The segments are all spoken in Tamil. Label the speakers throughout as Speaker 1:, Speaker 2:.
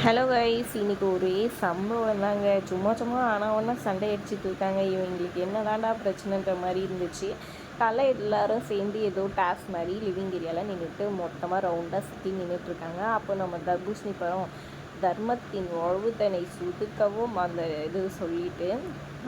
Speaker 1: ஹலோ கைஸ், இன்னைக்கு ஒரே சம்பவம் தாங்க. சும்மா சும்மா ஆனால் ஒன்றா சண்டை அடிச்சுட்டு இருக்காங்க. இவங்களுக்கு என்னதாண்டா பிரச்சனைன்ற மாதிரி இருந்துச்சு. காலைல எல்லாரும் சேர்ந்து ஏதோ டாஸ்க் மாதிரி லிவிங் ஏரியாவில் நின்றுட்டு மொத்தமாக ரவுண்டாக சுற்றி நின்றுட்டுருக்காங்க. அப்போ நம்ம தர்பூசணி பழம் தர்மத்தின் வாழ்வுதனை சுதுக்கவும் அந்த இது சொல்லிட்டு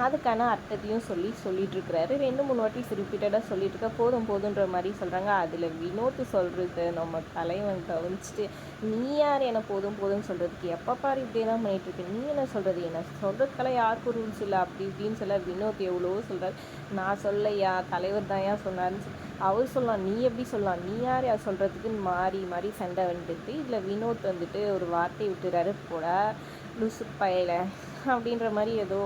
Speaker 1: அதுக்கான அர்த்தத்தையும் சொல்லிட்டுருக்கிறாரு. 2-3 வாட்டி ரிப்பீட்டடாக சொல்லிட்டுருக்க போதும் போதுன்ற மாதிரி சொல்கிறாங்க. அதில் வினோத் சொல்கிறது நம்ம தலைவன் கவனிச்சிட்டு, நீ யார் என்னை போதும் போதும்னு சொல்கிறதுக்கு, எப்போ பாரு இப்படியே தான் பண்ணிகிட்ருக்கு, நீ என்ன சொல்கிறது, என்ன சொல்கிறதுக்கெல்லாம் யாருக்கும் ரூல்ஸ் இல்லை அப்படி இப்படின்னு சொல்ல வினோத் எவ்வளோ சொல்கிறார். நான் சொல்லையா, தலைவர் தான் ஏன் சொன்னார்னு அவர் சொல்லலாம், நீ எப்படி சொல்லலாம், நீ யார் யார் சொல்கிறதுக்குன்னு மாறி மாறி சண்டை வந்துட்டு இதில் வினோத் வந்துட்டு ஒரு வார்த்தை விட்டுறாரு, போட லூசு பயல அப்படின்ற மாதிரி ஏதோ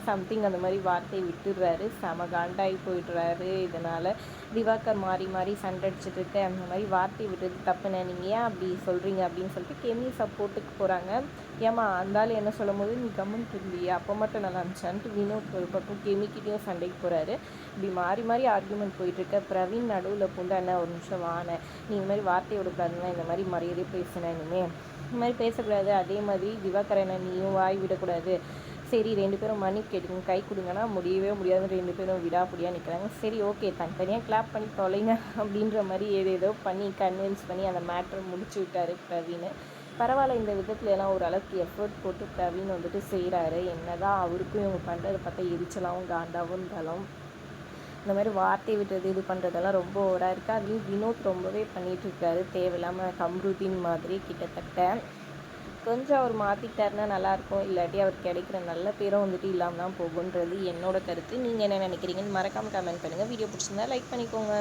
Speaker 1: சம்திங் அந்த மாதிரி வார்த்தை விட்டுடுறாரு. செம காண்டாகி போயிடுறாரு. இதனால் திவாகர் மாறி மாறி சண்டை அடிச்சுட்டு இருக்க அந்த மாதிரி வார்த்தை விட்டுறது தப்புண்ணே, நீங்கள் ஏன் அப்படி சொல்கிறீங்க அப்படின்னு சொல்லிட்டு கெமி சப்போர்ட்டுக்கு போகிறாங்க. ஏமா அந்தாலும் என்ன சொல்லும் போது நீ கம்முன்னு இருந்தியா, அப்போ மட்டும் நல்லா இருந்துச்சான்ட்டு வினோத் ஒரு பக்கம் கெமிக்கிட்டையும் சண்டைக்கு போகிறாரு. இப்படி மாறி மாறி ஆர்கியூமெண்ட் போயிட்டுருக்க பிரவீன் நடுவில் பூண்டு, அண்ணா ஒரு நிமிஷம் வானேன், நீ இந்த மாதிரி வார்த்தை விடக்கூடாதுன்னா இந்த மாதிரி மரியாதையே பேசினேன், இனிமேல் இந்த மாதிரி பேசக்கூடாது. அதே மாதிரி திவாகரனை நீயும் வாய் விடக்கூடாது. சரி 2 பேரும் மன்னிப்பு கேட்டுங்க, கை கொடுங்கன்னா முடியவே முடியாது, 2 பேரும் விடாப்பிடியாக நிற்கிறாங்க. சரி ஓகே, தனித்தனியாக கிளாப் பண்ணி தொலைங்க அப்படின்ற மாதிரி ஏதேதோ பண்ணி கன்வின்ஸ் பண்ணி அந்த மேட்ரை முடிச்சு விட்டார் பிரவீன். பரவாயில்ல, இந்த விதத்தில் எல்லாம் ஓரளவுக்கு எஃபர்ட் போட்டு பிரவீன் வந்துட்டு செய்கிறாரு. என்ன தான் அவருக்கும் இவங்க பண்ணுறதை பார்த்தா எரிச்சலாகவும் காண்டாகவும் இருந்தாலும் இந்த மாதிரி வார்த்தை விட்டுறது இது பண்ணுறதெல்லாம் ரொம்ப ஓவராக இருக்குது. அதுலேயும் வினோத் ரொம்பவே பண்ணிகிட்ருக்காரு தேவையில்லாமல் கம்ருதீன் மாதிரி. கிட்டத்தட்ட கொஞ்சம் அவர் மாற்றிட்டாருன்னா நல்லாயிருக்கும், இல்லாட்டி அவர் கிடைக்கிற நல்ல பேரும் வந்துட்டு இல்லாமல் தான் போகுன்றது என்னோட கருத்து. நீங்கள் என்ன நினைக்கிறீங்கன்னு மறக்காமல் கமெண்ட் பண்ணுங்கள். வீடியோ பிடிச்சிருந்தா லைக் பண்ணிக்கோங்க.